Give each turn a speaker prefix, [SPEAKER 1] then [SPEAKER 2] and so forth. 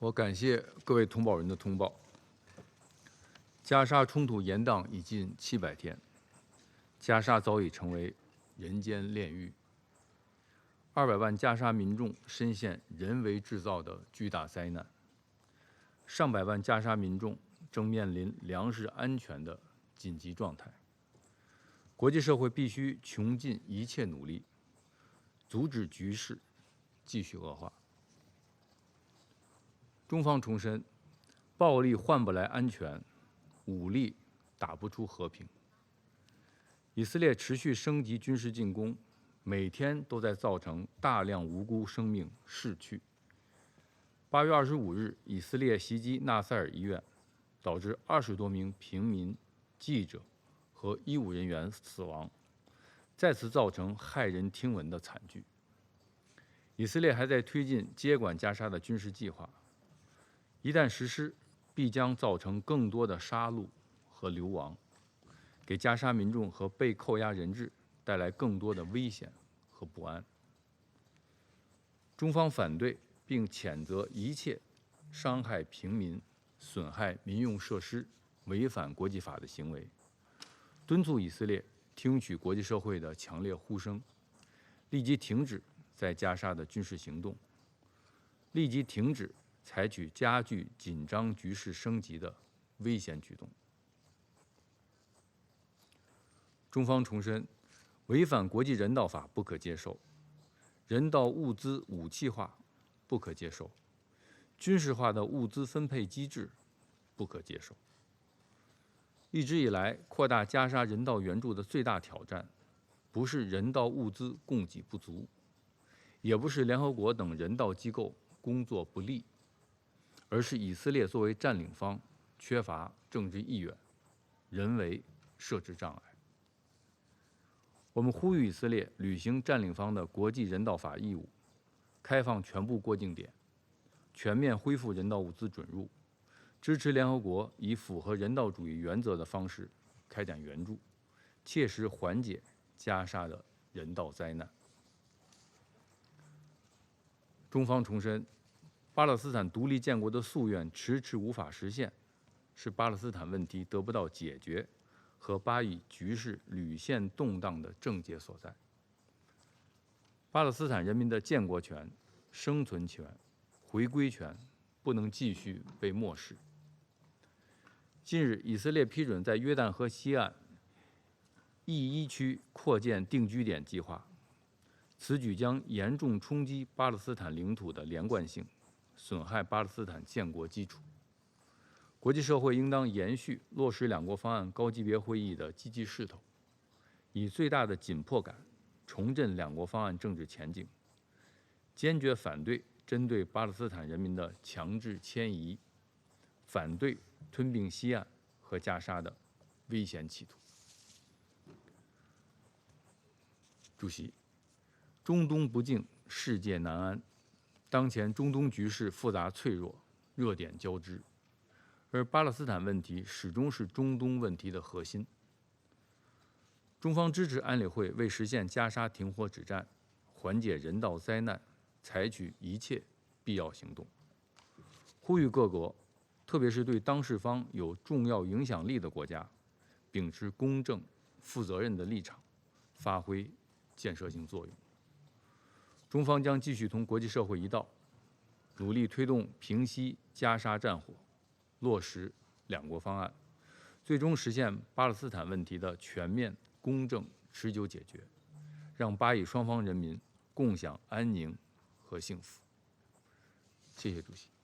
[SPEAKER 1] 我感谢各位同保人的通报。加沙冲突延宕已近700天，加沙早已成为人间炼狱。200万加沙民众深陷人为制造的巨大灾难，上百万加沙民众正面临粮食安全的紧急状态。国际社会必须穷尽一切努力，阻止局势继续恶化。中方重申，暴力换不来安全，武力打不出和平。以色列持续升级军事进攻，每天都在造成大量无辜生命逝去。8月25日，以色列袭击纳赛尔医院，导致20多名平民、记者和医务人员死亡，再次造成骇人听闻的惨剧。以色列还在推进接管加沙的军事计划，一旦实施，必将造成更多的杀戮和流亡，给加沙民众和被扣押人质带来更多的危险和不安。中方反对并谴责一切伤害平民、损害民用设施、违反国际法的行为，敦促以色列听取国际社会的强烈呼声，立即停止在加沙的军事行动，立即停止采取加剧紧张局势升级的危险举动。中方重申，违反国际人道法不可接受，人道物资武器化不可接受，军事化的物资分配机制不可接受。一直以来，扩大加沙人道援助的最大挑战，不是人道物资供给不足，也不是联合国等人道机构工作不力，而是以色列作为占领方缺乏政治意愿，人为设置障碍。我们呼吁以色列履行占领方的国际人道法义务，开放全部过境点，全面恢复人道物资准入，支持联合国以符合人道主义原则的方式开展援助，切实缓解加沙的人道灾难。中方重申，巴勒斯坦独立建国的夙愿迟迟无法实现，是巴勒斯坦问题得不到解决和巴以局势屡现动荡的症结所在。巴勒斯坦人民的建国权、生存权、回归权不能继续被漠视。近日，以色列批准在约旦河西岸E1区扩建定居点计划，此举将严重冲击巴勒斯坦领土的连贯性，损害巴勒斯坦建国基础。国际社会应当延续落实两国方案高级别会议的积极势头，以最大的紧迫感重振两国方案政治前景，坚决反对针对巴勒斯坦人民的强制迁移，反对吞并西岸和加沙的危险企图。主席，中东不静，世界难安。当前中东局势复杂脆弱，热点交织，而巴勒斯坦问题始终是中东问题的核心。中方支持安理会为实现加沙停火止战、缓解人道灾难，采取一切必要行动，呼吁各国，特别是对当事方有重要影响力的国家，秉持公正、负责任的立场，发挥建设性作用。中方将继续同国际社会一道，努力推动平息加沙战火，落实两国方案，最终实现巴勒斯坦问题的全面、公正、持久解决，让巴以双方人民共享安宁和幸福。谢谢主席。